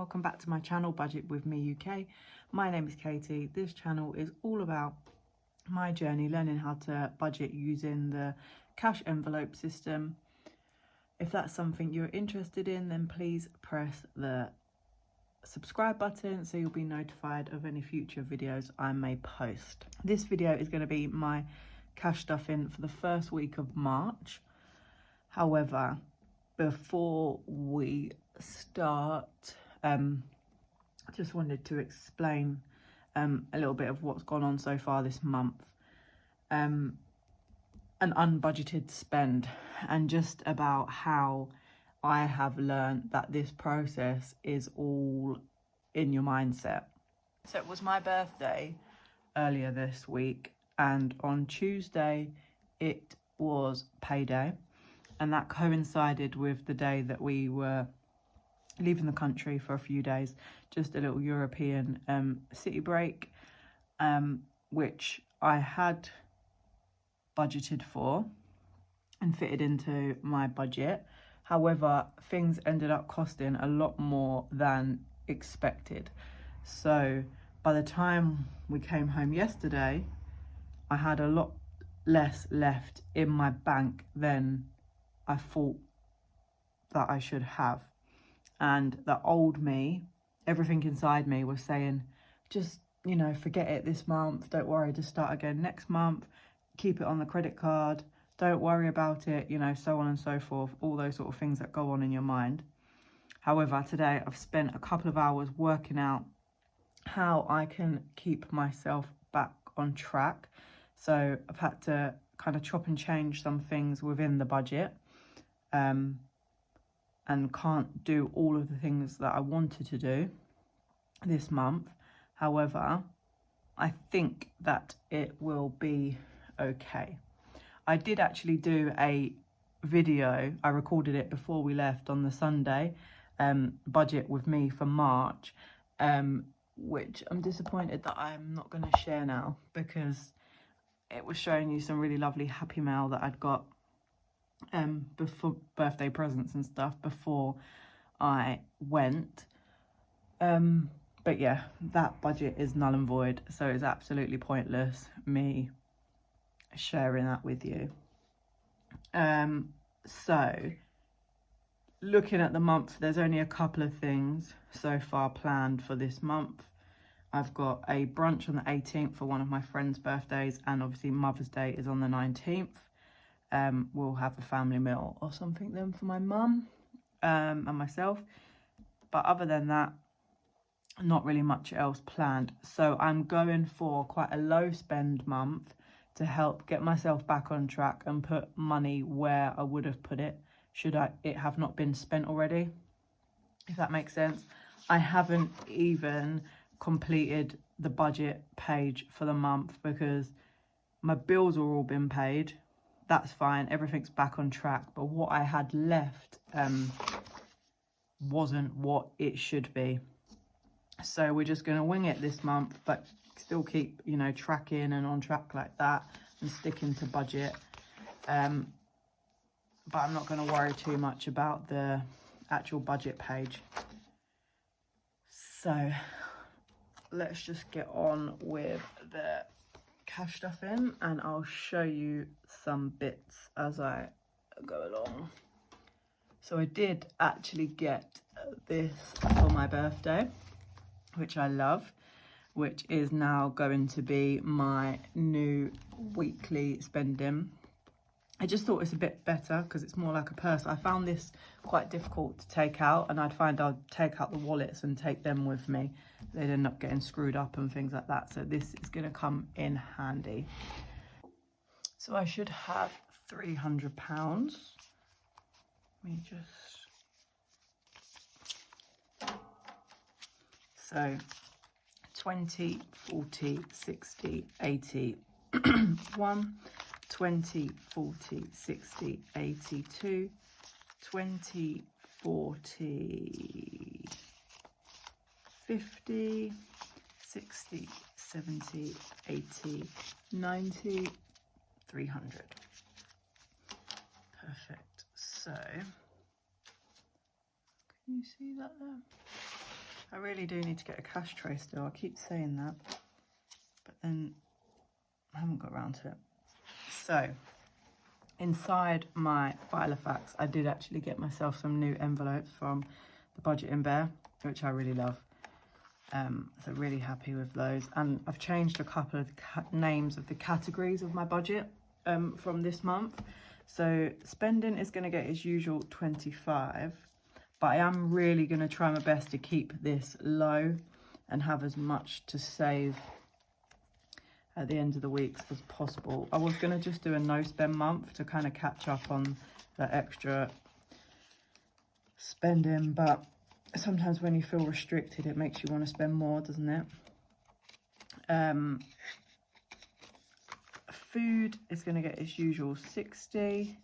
welcome back to my channel, Budget with Me UK. My name is Katie. This channel is all about my journey learning how to budget using the cash envelope system. If that's something you're interested in, then please press the subscribe button so you'll be notified of any future videos I may post. This video is going to be my cash stuffing for the first week of March. However, before we start, just wanted to explain a little bit of what's gone on so far this month, an unbudgeted spend, and just about how I have learned that this process is all in your mindset. So it was my birthday earlier this week, and on Tuesday it was payday. And that coincided with the day that we were leaving the country for a few days, just a little European city break, which I had budgeted for and fitted into my budget. However, things ended up costing a lot more than expected. So by the time we came home yesterday, I had a lot less left in my bank than I thought that I should have. And the old me, everything inside me was saying, just, forget it this month, don't worry, just start again next month, keep it on the credit card, don't worry about it, so on and so forth, all those sort of things that go on in your mind. However, today I've spent a couple of hours working out how I can keep myself back on track. So I've had to kind of chop and change some things within the budget. And can't do all of the things that I wanted to do this month. However, I think that it will be okay. I did actually do a video, I recorded it before we left on the Sunday, budget with me for March, which I'm disappointed that I'm not going to share now, because it was showing you some really lovely Happy Mail that I'd got before birthday presents and stuff before I went, but yeah, that budget is null and void, so it's absolutely pointless me sharing that with you. So looking at the month, there's only a couple of things so far planned for this month. I've got a brunch on the 18th for one of my friends' birthdays, and obviously Mother's Day is on the 19th. We'll have a family meal or something then for my mum and myself. But other than that, not really much else planned. So I'm going for quite a low spend month to help get myself back on track and put money where I would have put it should it have not been spent already, if that makes sense. I haven't even completed the budget page for the month because my bills are all been paid. That's fine, everything's back on track, but what I had left wasn't what it should be. So we're just going to wing it this month, but still keep, tracking and on track like that and sticking to budget. But I'm not going to worry too much about the actual budget page. So let's just get on with the cash stuffing, and I'll show you some bits as I go along. So I did actually get this for my birthday, which I love, which is now going to be my new weekly spending. I just thought it's a bit better because it's more like a purse. I found this quite difficult to take out, and I'd take out the wallets and take them with me. They'd end up getting screwed up and things like that. So this is going to come in handy. So I should have £300. Let me just... So 20, 40, 60, 80, 1, 20, 40, 60, 82, 20, 40, 50, 60, 70, 80, 90, 300. Perfect. So, can you see that there? I really do need to get a cash tray still. I keep saying that, but then I haven't got around to it. So inside my Filofax, I did actually get myself some new envelopes from the Budgeting Bear, which I really love. So really happy with those. And I've changed a couple of the names of the categories of my budget from this month. So spending is going to get its usual 25, but I am really going to try my best to keep this low and have as much to save at the end of the weeks as possible. I was going to just do a no spend month to kind of catch up on the extra spending, but sometimes when you feel restricted, it makes you want to spend more, doesn't it? Food is going to get its usual 60.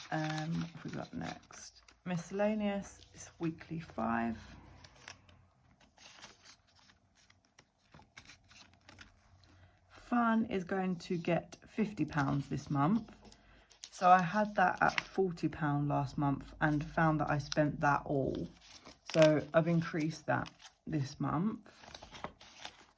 What have we got next? Miscellaneous is weekly 5. Fun is going to get £50 this month. So I had that at £40 last month and found that I spent that all. So I've increased that this month.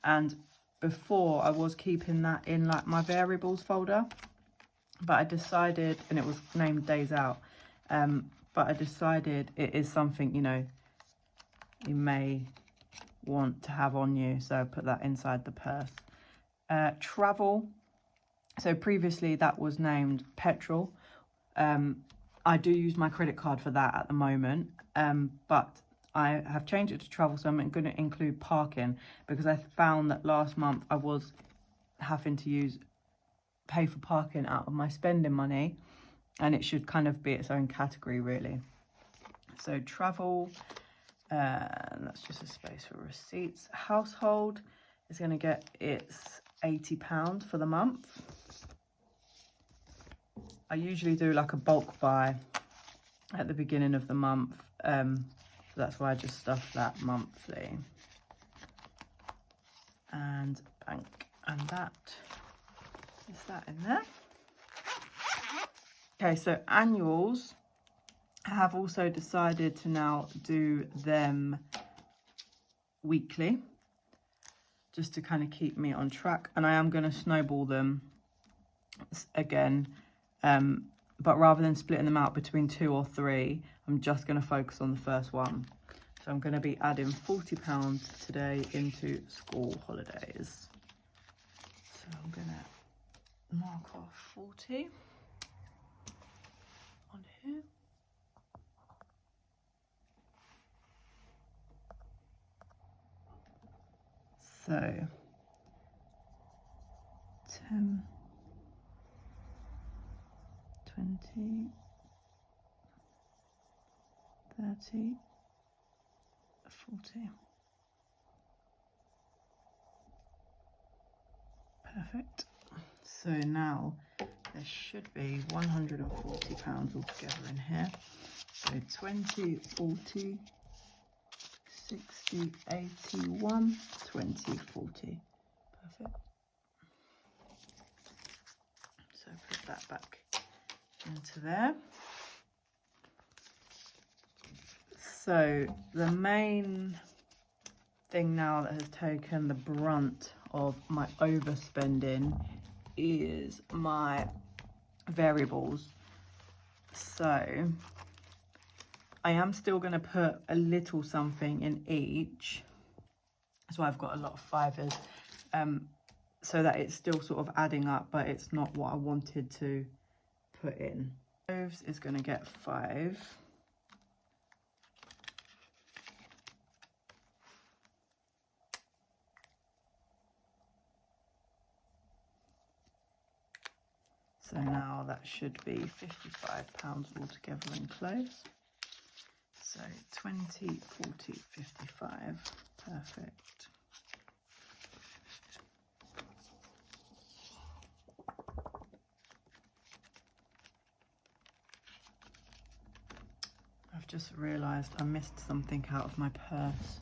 And before I was keeping that in like my variables folder, but I decided, and it was named Days Out, but I decided it is something, you know, you may want to have on you. So I put that inside the purse. Travel. So previously that was named petrol. I do use my credit card for that at the moment, but I have changed it to travel, so I'm going to include parking because I found that last month I was having to pay for parking out of my spending money, and it should kind of be its own category really. So travel, that's just a space for receipts. Household is going to get its £80 for the month. I usually do like a bulk buy at the beginning of the month, so that's why I just stuff that monthly. And bank, and that is that in there. Okay, so annuals, I have also decided to now do them weekly, just to kind of keep me on track. And I am going to snowball them again, but rather than splitting them out between 2 or 3, I'm just going to focus on the first one. So I'm going to be adding £40 today into school holidays. So I'm going to mark off 40 on here. So 10, 20, 30, 40. Perfect. So now there should be £140 altogether in here. So 20, 40, 60, 81, 20, 40. Perfect. So put that back into there. So the main thing now that has taken the brunt of my overspending is my variables. So I am still going to put a little something in each. That's why I've got a lot of 5s, so that it's still sort of adding up, but it's not what I wanted to put in. Cloves is going to get 5. So now that should be £55 altogether in clothes. So 20, 40, 55. Perfect. I've just realised I missed something out of my purse.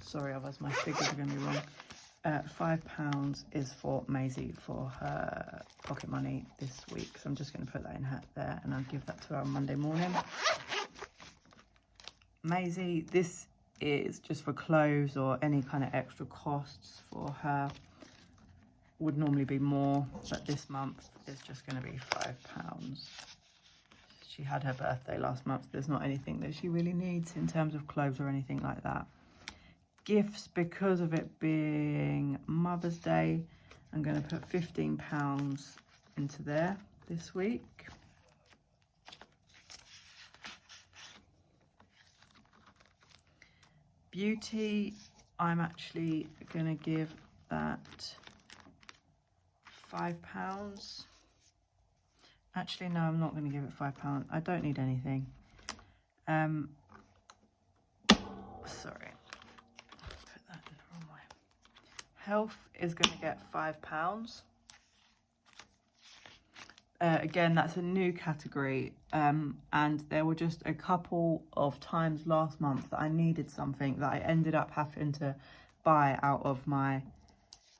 Sorry, otherwise my figures are going to be wrong. £5 is for Maisie for her pocket money this week. So I'm just going to put that in her there, and I'll give that to her on Monday morning. Maisie, this is just for clothes or any kind of extra costs for her. Would normally be more, but this month is just going to be £5. She had her birthday last month. There's not anything that she really needs in terms of clothes or anything like that. Gifts, because of it being Mother's Day, I'm going to put £15 into there this week. Beauty, I'm actually going to give that £5. Actually, no, I'm not going to give it £5. I don't need anything. Sorry. Put that in the wrong way. Health is going to get £5. Again, that's a new category. And there were just a couple of times last month that I needed something that I ended up having to buy out of my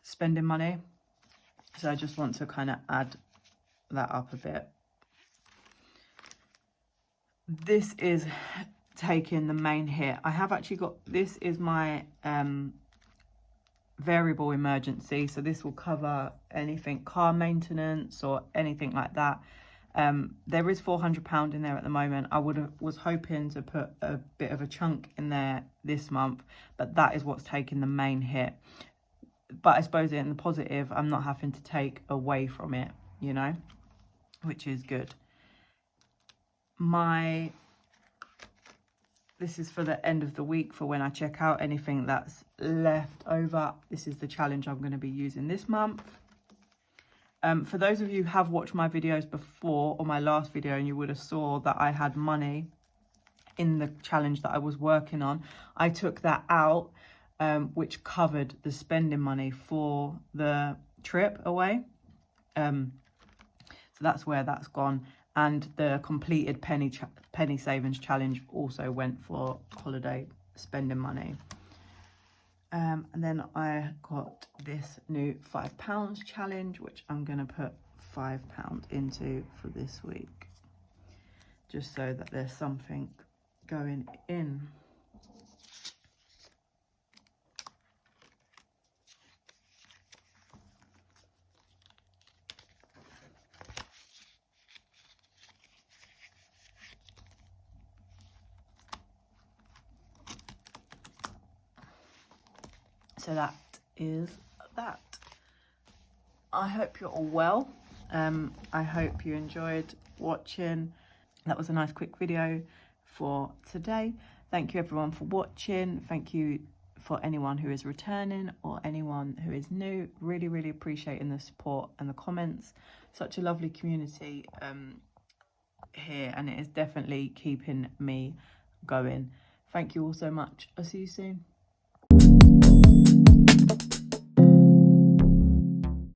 spending money. So I just want to kind of add that up a bit. This is taking the main hit. I have actually got, this is my variable emergency, so this will cover anything car maintenance or anything like that. There is £400 in there at the moment. I was hoping to put a bit of a chunk in there this month, but that is what's taking the main hit. But I suppose in the positive, I'm not having to take away from it, you know, which is good. This is for the end of the week, for when I check out anything that's left over. This is the challenge I'm going to be using this month. For those of you who have watched my videos before, or my last video, and you would have saw that I had money in the challenge that I was working on, I took that out, which covered the spending money for the trip away. So that's where that's gone. And the completed penny savings challenge also went for holiday spending money. And then I got this new £5 challenge, which I'm going to put £5 into for this week, just so that there's something going in. So that is that. I hope you're all well. I hope you enjoyed watching. That was a nice quick video for today. Thank you everyone for watching. Thank you for anyone who is returning or anyone who is new. Really, really appreciating the support and the comments. Such a lovely community here, and it is definitely keeping me going. Thank you all so much. I'll see you soon.